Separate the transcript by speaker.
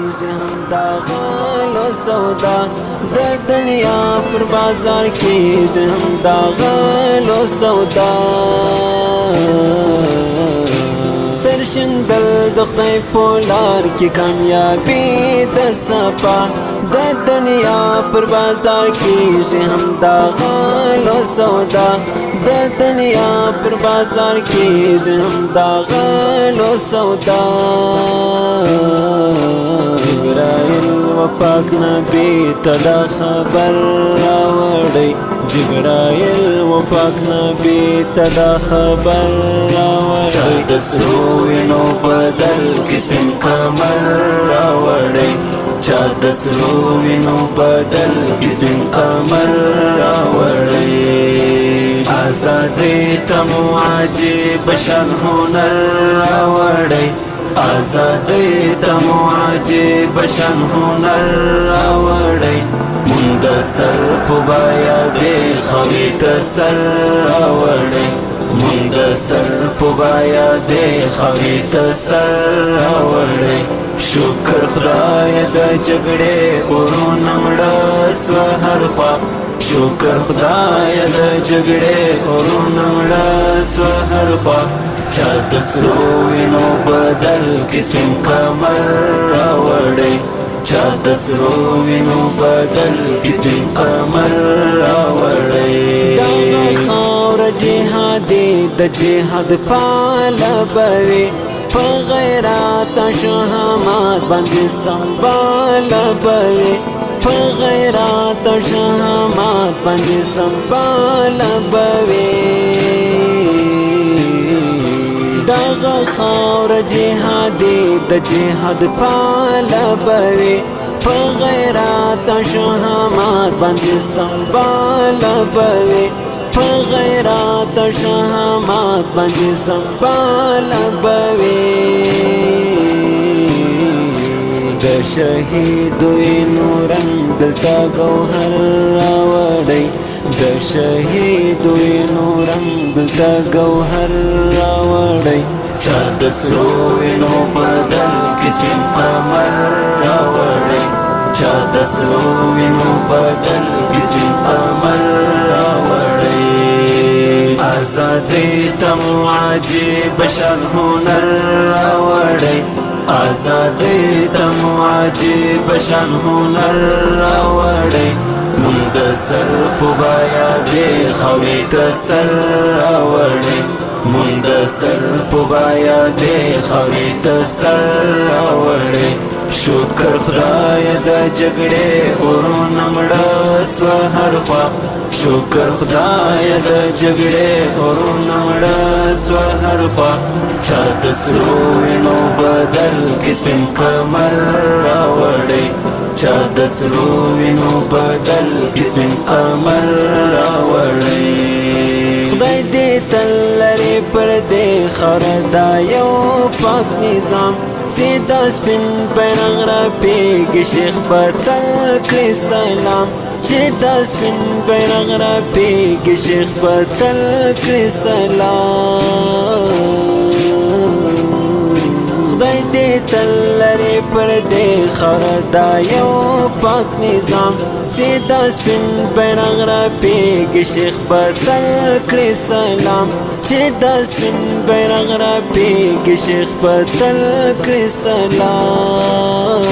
Speaker 1: کیږي همدا غل و سودا د دنیا پر بازار کیږي همدا غل و سودا سرشندل د خدای په لار کې کامیابی د صفا د دنیا پر بازار کیږي همدا غل و سودا د دنیا پر بازار کیږي همدا غل و سودا جبرائیل و پاک نبی ته دا خبر راوړی جبرائیل و پاک نبی ته دا خبر راوړی چا د سرو وینو بدل کې سپین قمر راوړی چا د سرو وینو بدل کې سپین قمر راوړی آزادۍ ته مو عجیب شان هنر راوړی آزادۍ ته مو عجیب شان هنر راوړی مونږ د سر په بایا دې خوي ته سر راوړی مونږ د سر په بایا دې خوي ته سر راوړی شکر خدای د جګړې اورونه مړه سوه هر خوا شکر خدای د جګړې اورونه مړه سوه هر خوا چا د سرو وینو بدل کې سپین قمر راوړی چا د سرو وینو بدل کې سپین قمر راوړی دغه خاوره جهادي د جهاد پاله بوي په غیرت شهامت باندې سنباله بوي په غیرت شهامت باندې سنباله بوي دغه خاوره جهادي د جهاد پاله بوي په غیرت شهامت باندې سنباله بوي په غیرت شهامت باندې سنباله بوي د شهید وینو رنګ دلته ګوهر راوړی د شهید وینو رنګ دلته ګوهر راوړی چا د سرو وینو بدل کې سپین قمر راوړی چا د سرو وینو بدل کې سپین قمر راوړی آزادۍ ته مو عجیب شان هنر راوړی آزادۍ ته مو عجیب شان هنر راوړی مونږ د سر په بایا دې خوي ته سر راوړی مونږ د سر په بایا دې خوي ته سر راوړی شکر خدای د جګړې اورونه مړه سوه هر خوا شکر خدای د جګړې اورونه مړه سوه هر خوا چا د سرو وینو بدل کې سپین قمر راوړی چا د سرو وینو بدل کې سپین قمر راوړی خدای دې تل لري پر دې خاوره دا یو پاک نظام سیدا سپین بیرغ رپیږي شیخ به تل کړي سلام چې دا سپین بیرغ رپیږي شیخ به تل کړي سلام خدای دې تل لري پر دې خاوره دا یو پاک نظام سیدا سپین بیرغ رپیږي شیخ به تل کړي سلام چې دا سپین بیرغ رپیږي شیخ به تل کړي سلام